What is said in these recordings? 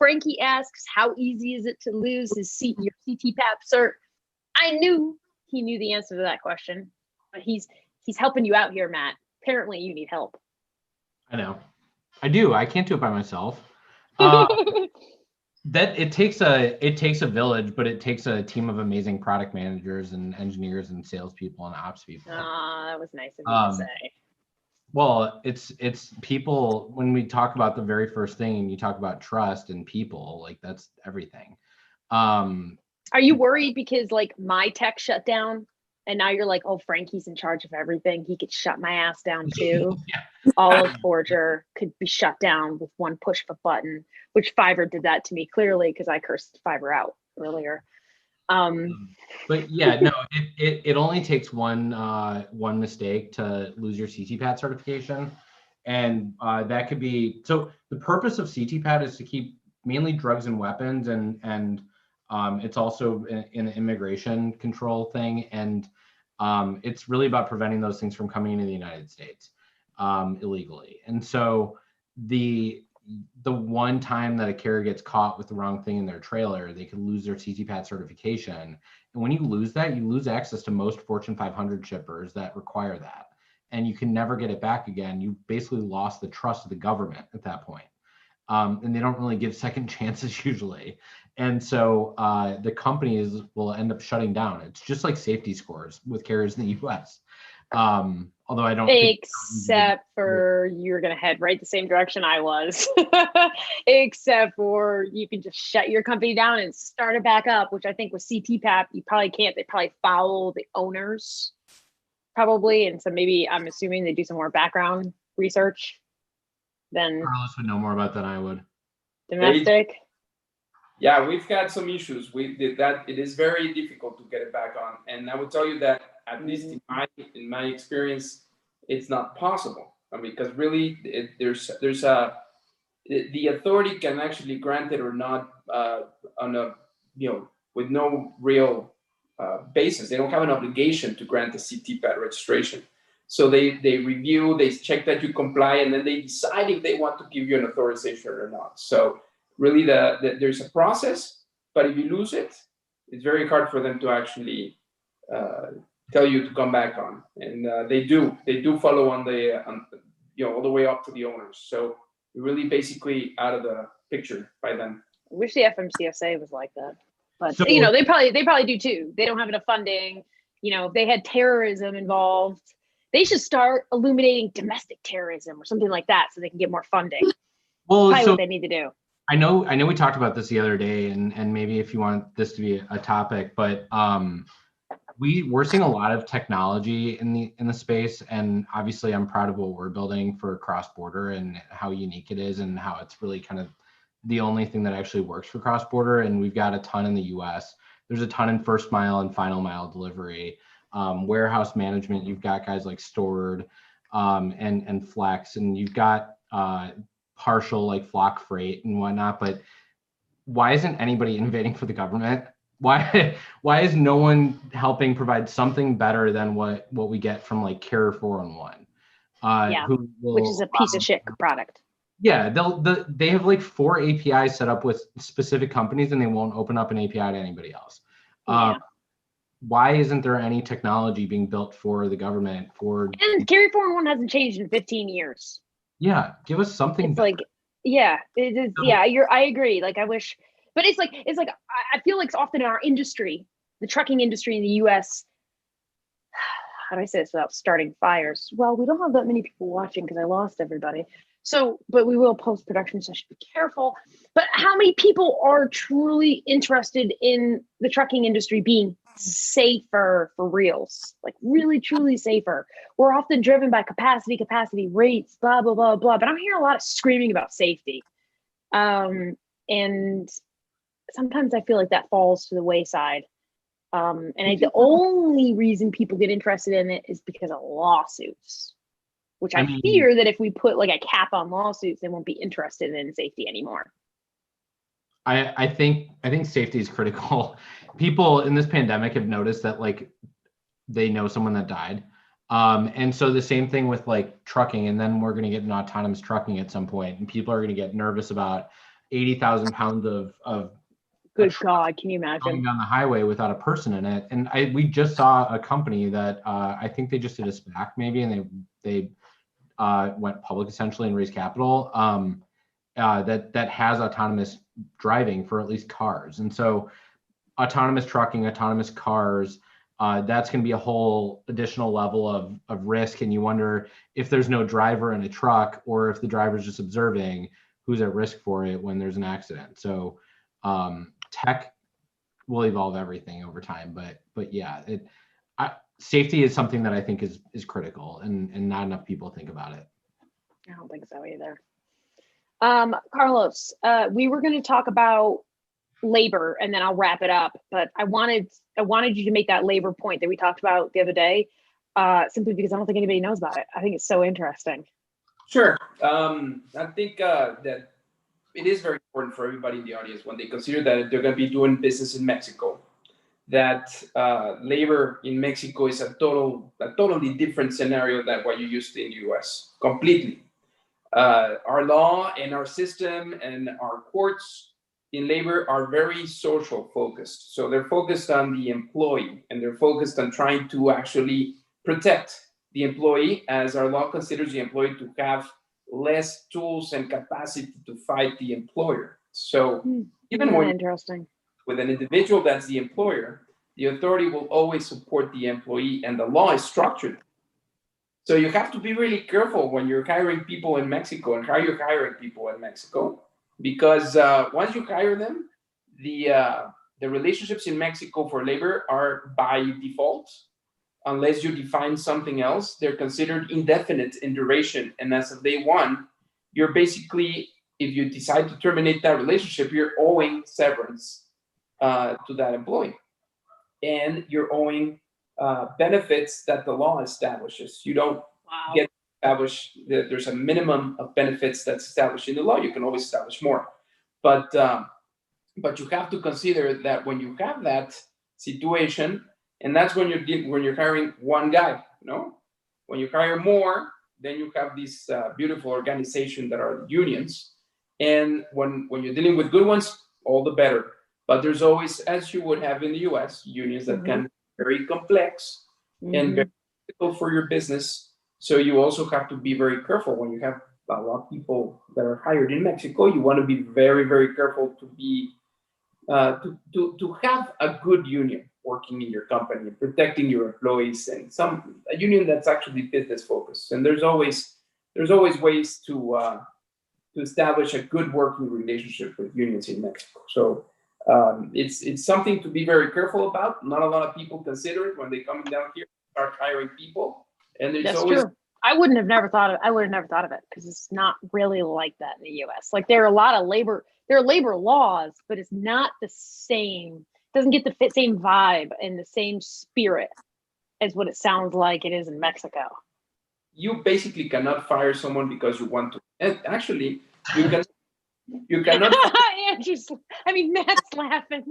Frankie asks, how easy is it to lose your CTPAP cert? I knew he knew the answer to that question, but he's helping you out here, Matt. Apparently you need help. I know. I do. I can't do it by myself. That it takes a village, but it takes a team of amazing product managers and engineers and salespeople and ops people. That was nice of you to say. Well, it's people. When we talk about the very first thing, and you talk about trust and people, like that's everything. Are you worried because like my tech shut down, and now you're like, oh, Frankie's in charge of everything. He could shut my ass down too. Yeah. All of Forager could be shut down with one push of a button, which Fiverr did that to me clearly because I cursed Fiverr out earlier. But yeah, no, it only takes one mistake to lose your CTPAT certification, and that could be, so the purpose of CTPAT is to keep mainly drugs and weapons, and it's also an immigration control thing, and it's really about preventing those things from coming into the United States illegally. And so the one time that a carrier gets caught with the wrong thing in their trailer, they could lose their CTPAT certification. And when you lose that, you lose access to most Fortune 500 shippers that require that. And you can never get it back again. You basically lost the trust of the government at that point. And they don't really give second chances usually. And so the companies will end up shutting down. It's just like safety scores with carriers in the US. Although I don't except for you're going to head right the same direction I was, except for you can just shut your company down and start it back up, which I think with CTPAP, you probably can't. They probably follow the owners probably. And so maybe I'm assuming they do some more background research than Carlos would know more about than I would. Domestic. Yeah, we've had some issues. We did that. It is very difficult to get it back on. And I would tell you that at least in my experience, it's not possible. I mean, because really, there's the authority can actually grant it or not on a with no real basis. They don't have an obligation to grant the CTPAT registration. So they review, they check that you comply, and then they decide if they want to give you an authorization or not. So really, there's a process, but if you lose it, it's very hard for them to actually tell you to come back on, and they do follow on the all the way up to the owners. So you're really basically out of the picture by then. I wish the FMCSA was like that, but so, they probably do too. They don't have enough funding. If they had terrorism involved, they should start illuminating domestic terrorism or something like that, so they can get more funding. Well, probably what they need to do. I know we talked about this the other day, and maybe if you want this to be a topic, but we're seeing a lot of technology in the space, and obviously I'm proud of what we're building for cross-border and how unique it is and how it's really kind of the only thing that actually works for cross-border. And we've got a ton in the US. There's a ton in first mile and final mile delivery, warehouse management. You've got guys like Stored and Flex, and you've got partial like Flock Freight and whatnot. But why isn't anybody innovating for the government? Why is no one helping provide something better than what we get from like Carrier 411? Which is a piece of shit product. Yeah, they have like 4 APIs set up with specific companies, and they won't open up an API to anybody else. Why isn't there any technology being built for the government And Carrier 411 hasn't changed in 15 years. Yeah, give us something. It's better. It is. I agree. Like I wish. But it's like I feel like it's often in our industry, the trucking industry in the US. How do I say this without starting fires? Well, we don't have that many people watching because I lost everybody. So, but we will post-production, so I should be careful. But how many people are truly interested in the trucking industry being safer for reals? Like really, truly safer. We're often driven by capacity, rates, blah, blah, blah, blah. But I'm hearing a lot of screaming about safety. And sometimes I feel like that falls to the wayside. The only reason people get interested in it is because of lawsuits, which I fear that if we put like a cap on lawsuits, they won't be interested in safety anymore. I think safety is critical. People in this pandemic have noticed that like they know someone that died. And so the same thing with like trucking, and then we're going to get an autonomous trucking at some point, and people are going to get nervous about 80,000 pounds of Good God, can you going imagine? down the highway without a person in it. And we just saw a company that I think they just did a SPAC maybe, and they went public essentially and raised capital that has autonomous driving for at least cars. And so autonomous trucking, autonomous cars, that's going to be a whole additional level of risk. And you wonder if there's no driver in a truck, or if the driver's just observing, who's at risk for it when there's an accident. So tech will evolve everything over time, but yeah, safety is something that I think is critical, and not enough people think about it. I don't think so either. Carlos, we were going to talk about labor, and then I'll wrap it up. But I wanted you to make that labor point that we talked about the other day, simply because I don't think anybody knows about it. I think it's so interesting. Sure. I think that it is very important for everybody in the audience when they consider that they're going to be doing business in Mexico, that labor in Mexico is a totally different scenario than what you used to in the US, completely. Our law and our system and our courts in labor are very social focused. So they're focused on the employee, and they're focused on trying to actually protect the employee, as our law considers the employee to have less tools and capacity to fight the employer. So even when interesting, with an individual that's the employer, the authority will always support the employee, and the law is structured. So you have to be really careful when you're hiring people in Mexico and how you're hiring people in Mexico, because once you hire them, the relationships in Mexico for labor are by default. Unless you define something else, they're considered indefinite in duration. And as of day one, you're basically, if you decide to terminate that relationship, you're owing severance to that employee. And you're owing benefits that the law establishes. You don't get established, there's a minimum of benefits that's established in the law. You can always establish more. But you have to consider that when you have that situation, and that's when you're hiring one guy, When you hire more, then you have this beautiful organization that are unions. And when you're dealing with good ones, all the better. But there's always, as you would have in the US, unions that can be very complex and very difficult for your business. So you also have to be very careful when you have a lot of people that are hired in Mexico. You want to be very, very careful to be to have a good union working in your company, protecting your employees, and a union that's actually business focused. And there's always ways to establish a good working relationship with unions in Mexico. So it's something to be very careful about. Not a lot of people consider it when they come down here, start hiring people, and it's always true. I would have never thought of it, because it's not really like that in the US. Like, there are a lot of labor laws, but it's not the same. It doesn't get the same vibe and the same spirit as what it sounds like it is in Mexico. You basically cannot fire someone because you want to. And actually, you cannot. Matt's laughing.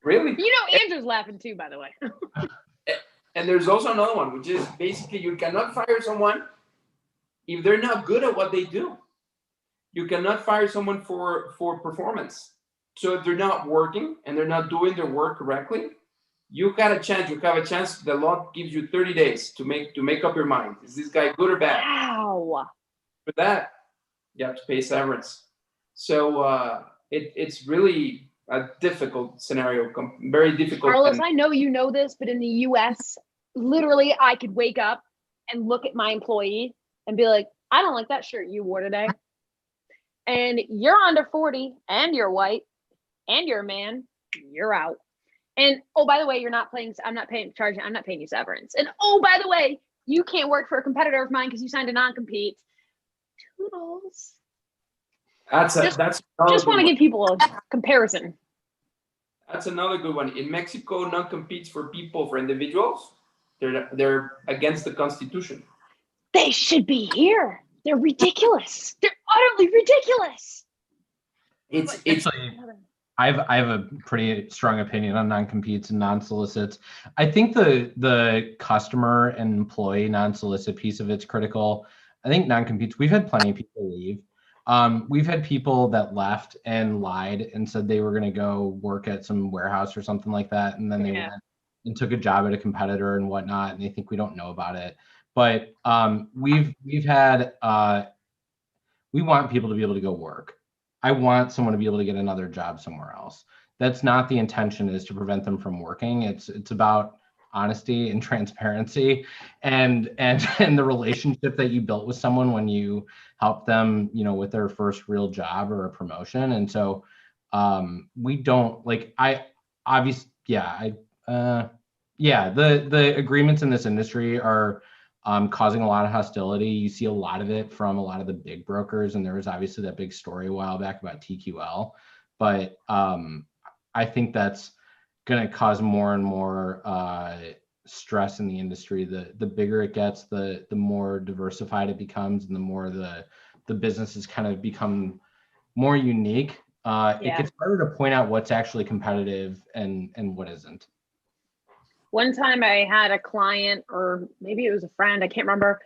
Really? Andrew's laughing too, by the way. And there's also another one, which is basically you cannot fire someone if they're not good at what they do. You cannot fire someone for performance. So if they're not working and they're not doing their work correctly, you have a chance. The law gives you 30 days to make up your mind. Is this guy good or bad? Wow. For that, you have to pay severance. So it's really a difficult scenario, very difficult. Carlos, I know you know this, but in the US, literally, I could wake up and look at my employee and be like, I don't like that shirt you wore today. And you're under 40, and you're white, and you're a man, you're out. And oh, by the way, I'm not paying you severance. And oh, by the way, you can't work for a competitor of mine because you signed a non-compete. Toodles. Just want to give people a comparison. That's another good one. In Mexico, non-competes for individuals, they're against the Constitution. They should be here. They're ridiculous. They're utterly ridiculous. It's I have a pretty strong opinion on non-competes and non-solicits. I think the customer and employee non-solicit piece of it's critical. I think non-competes, we've had plenty of people leave. We've had people that left and lied and said they were going to go work at some warehouse or something like that, and then they went and took a job at a competitor and whatnot, and they think we don't know about it. But we've had we want people to be able to go work. I want someone to be able to get another job somewhere else. That's not the intention, is to prevent them from working. It's about honesty and transparency and the relationship that you built with someone when you help them, you know, with their first real job or a promotion. And so we don't like, I obviously, the agreements in this industry are causing a lot of hostility. You see a lot of it from a lot of the big brokers, and there was obviously that big story a while back about TQL. But I think that's going to cause more and more stress in the industry. The bigger it gets, the more diversified it becomes, and the more the businesses kind of become more unique. It gets harder to point out what's actually competitive and what isn't. One time I had a client, or maybe it was a friend, I can't remember,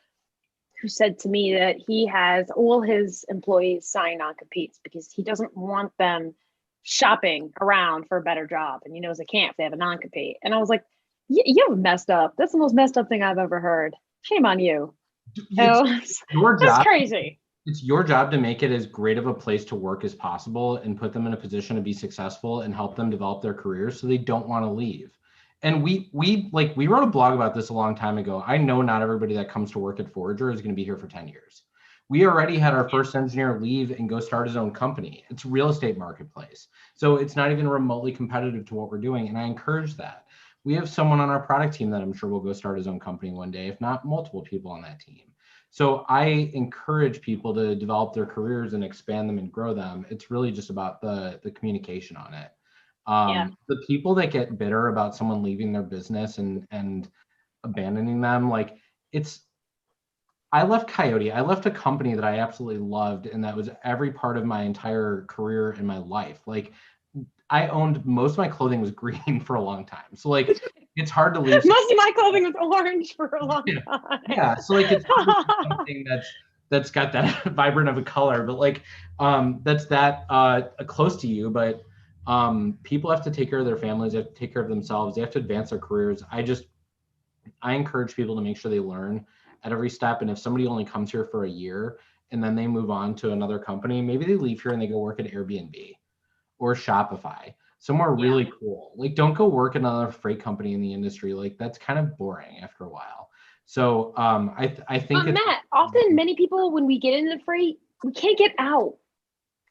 who said to me that he has all his employees sign non-competes because he doesn't want them shopping around for a better job. And he knows they can't if they have a non-compete. And I was like, you have messed up. That's the most messed up thing I've ever heard. Shame on you. It's your job. That's crazy. It's your job to make it as great of a place to work as possible and put them in a position to be successful and help them develop their careers so they don't want to leave. And we wrote a blog about this a long time ago. I know not everybody that comes to work at Forager is going to be here for 10 years. We already had our first engineer leave and go start his own company. It's a real estate marketplace. So it's not even remotely competitive to what we're doing. And I encourage that. We have someone on our product team that I'm sure will go start his own company one day, if not multiple people on that team. So I encourage people to develop their careers and expand them and grow them. It's really just about the communication on it. The people that get bitter about someone leaving their business and abandoning them, like I left Coyote. I left a company that I absolutely loved, and that was every part of my entire career in my life. Like I owned, most of my clothing was green for a long time. So like it's hard to leave. Most of my clothing was orange for a long time. Yeah. So like it's something that's got that vibrant of a color, but like that's that close to you. But people have to take care of their families, they have to take care of themselves, they have to advance their careers. I encourage people to make sure they learn at every step. And if somebody only comes here for a year and then they move on to another company, maybe they leave here and they go work at Airbnb or Shopify, somewhere really cool. Like don't go work at another freight company in the industry. Like that's kind of boring after a while. So I think Matt, often many people, when we get into freight, we can't get out.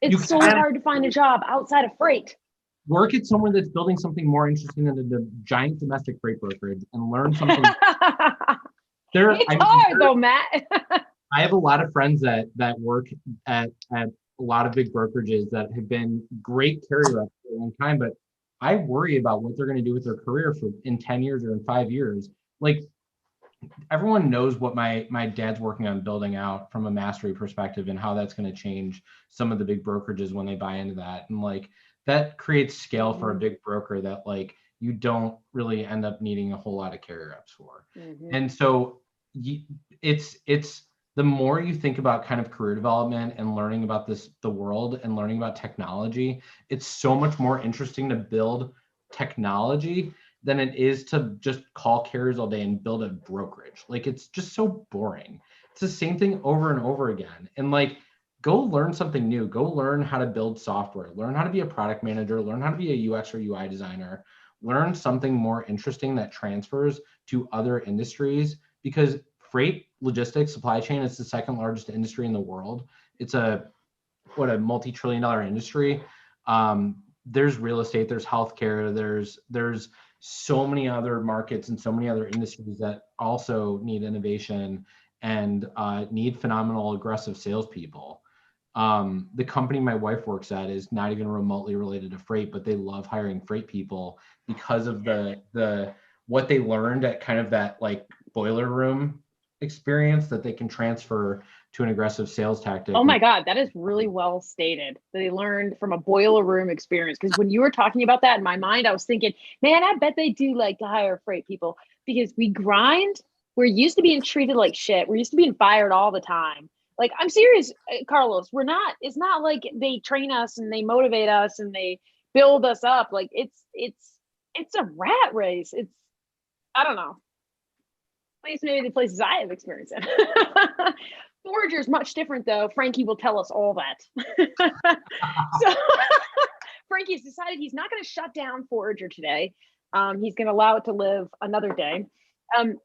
It's so hard to find a job outside of freight. Work at someone that's building something more interesting than the giant domestic freight brokerage and learn something. It's hard though, Matt. I have a lot of friends that work at a lot of big brokerages that have been great carrier reps for a long time, but I worry about what they're going to do with their career in 10 years or in 5 years. Like everyone knows what my dad's working on building out from a mastery perspective and how that's going to change some of the big brokerages when they buy into that. And like that creates scale for a big broker that like you don't really end up needing a whole lot of carrier reps for. And so it's the more you think about kind of career development and learning about the world and learning about technology, it's so much more interesting to build technology than it is to just call carriers all day and build a brokerage. Like it's just so boring. It's the same thing over and over again. And like, go learn something new. Go learn how to build software. Learn how to be a product manager. Learn how to be a UX or UI designer. Learn something more interesting that transfers to other industries, because freight, logistics, supply chain is the second largest industry in the world. It's a multi-trillion-dollar industry. There's real estate, there's healthcare, there's so many other markets and so many other industries that also need innovation and need phenomenal, aggressive salespeople. The company my wife works at is not even remotely related to freight, but they love hiring freight people because of the what they learned at kind of that like boiler room experience that they can transfer to an aggressive sales tactic. Oh my God, that is really well stated. They learned from a boiler room experience. Because when you were talking about that in my mind, I was thinking, man, I bet they do like to hire freight people because we grind. We're used to being treated like shit. We're used to being fired all the time. Like, I'm serious, Carlos. It's not like they train us and they motivate us and they build us up. Like, it's a rat race. I don't know. At least maybe the places I have experience in. Forager is much different, though. Frankie will tell us all that. So Frankie's decided he's not going to shut down Forager today. He's going to allow it to live another day.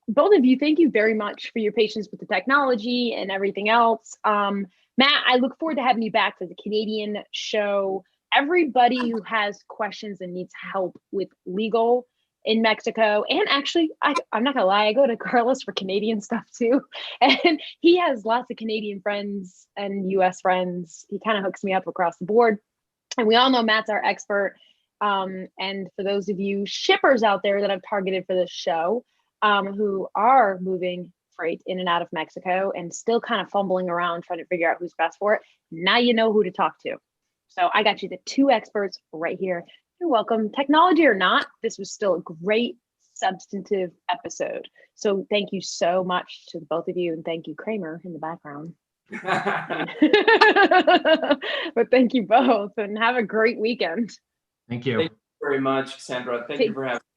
Both of you, thank you very much for your patience with the technology and everything else. Matt, I look forward to having you back for the Canadian show. Everybody who has questions and needs help with legal in Mexico, and actually, I'm not gonna lie, I go to Carlos for Canadian stuff too, and he has lots of Canadian friends and US friends. He kind of hooks me up across the board, and we all know Matt's our expert. And for those of you shippers out there that I've targeted for this show, who are moving freight in and out of Mexico and still kind of fumbling around trying to figure out who's best for it, now you know who to talk to. So I got you the two experts right here. You're welcome. Technology or not, this was still a great substantive episode. So thank you so much to both of you, and thank you, Kramer, in the background. But thank you both, and have a great weekend. Thank you. Thank you very much, Sandra. Thank you for having me.